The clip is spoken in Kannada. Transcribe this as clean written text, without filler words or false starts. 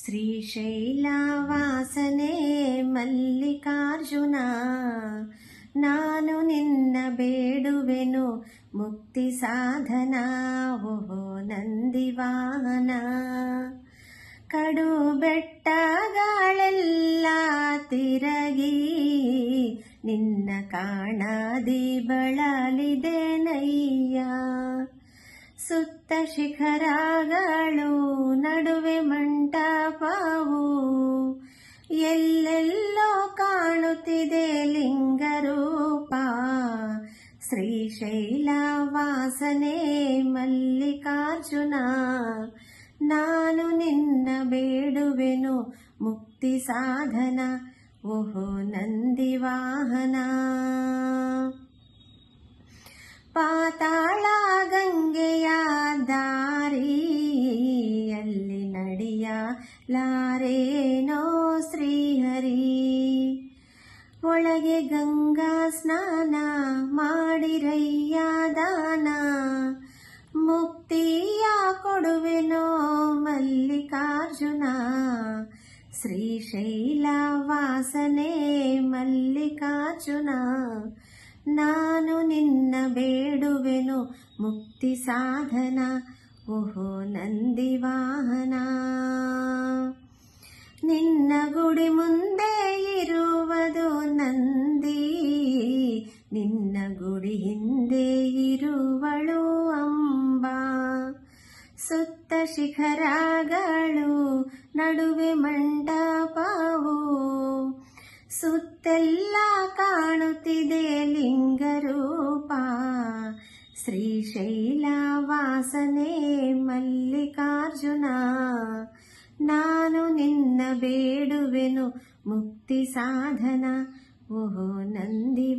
ಶ್ರೀಶೈಲವಾಸನೆ ಮಲ್ಲಿಕಾರ್ಜುನ, ನಾನು ನಿನ್ನ ಬೇಡುವೆನು ಮುಕ್ತಿ ಸಾಧನ. ಓಹೋ ನಂದಿವಾಹನ, ಕಡು ಬೆಟ್ಟಗಳೆಲ್ಲ ತಿರಗಿ ನಿನ್ನ ಕಾಣದಿ ಬಳಲಿದೆ ನಯ್ಯ. ಸುತ್ತ ಶಿಖರಗಳು ನಡುವೆ ಮಂಟಪವು, ಎಲ್ಲೆಲ್ಲೋ ಕಾಣುತ್ತಿದೆ ಲಿಂಗರೂಪ. ಶ್ರೀಶೈಲವಾಸನೆ ಮಲ್ಲಿಕಾರ್ಜುನ, ನಾನು ನಿನ್ನ ಬೇಡುವೆನು ಮುಕ್ತಿ ಸಾಧನ. ಓಹೋ ನಂದಿವಾಹನ, ಪಾತಾಳ ಗಂಗೆಯ ದಾರಿಯಲ್ಲಿ ನಡೆಯಲಾರೇನೋ ಶ್ರೀಹರಿ. ಒಳಗೆ ಗಂಗಾ ಸ್ನಾನ ಮಾಡಿರಯ್ಯ ದಾನ, ಮುಕ್ತಿಯ ಕೊಡುವೆನೋ ಮಲ್ಲಿಕಾರ್ಜುನ. ಶ್ರೀಶೈಲವಾಸನೆ ಮಲ್ಲಿಕಾರ್ಜುನ, ನಾನು ನಿನ್ನ ಬೇಡುವೆನು ಮುಕ್ತಿ ಸಾಧನ. ಓಹೋ ನಂದಿವಾಹನ, ನಿನ್ನ ಗುಡಿ ಮುಂದೆ ಇರುವುದು ನಂದಿ, ನಿನ್ನ ಗುಡಿ ಹಿಂದೆ ಇರುವಳು ಅಂಬಾ. ಸುತ್ತ ಶಿಖರಗಳು ನಡುವೆ ಮಂಟಪವು, ಸುತ್ತೆಲ್ಲ ಕಾಣುತ್ತಿದೆ ಲಿಂಗರೂಪ. ಶ್ರೀಶೈಲವಾಸನೆ ಮಲ್ಲಿಕಾರ್ಜುನ, ನಾನು ನಿನ್ನ ಬೇಡುವೆನು ಮುಕ್ತಿ ಸಾಧನ. ಓಹೋ ನಂದಿ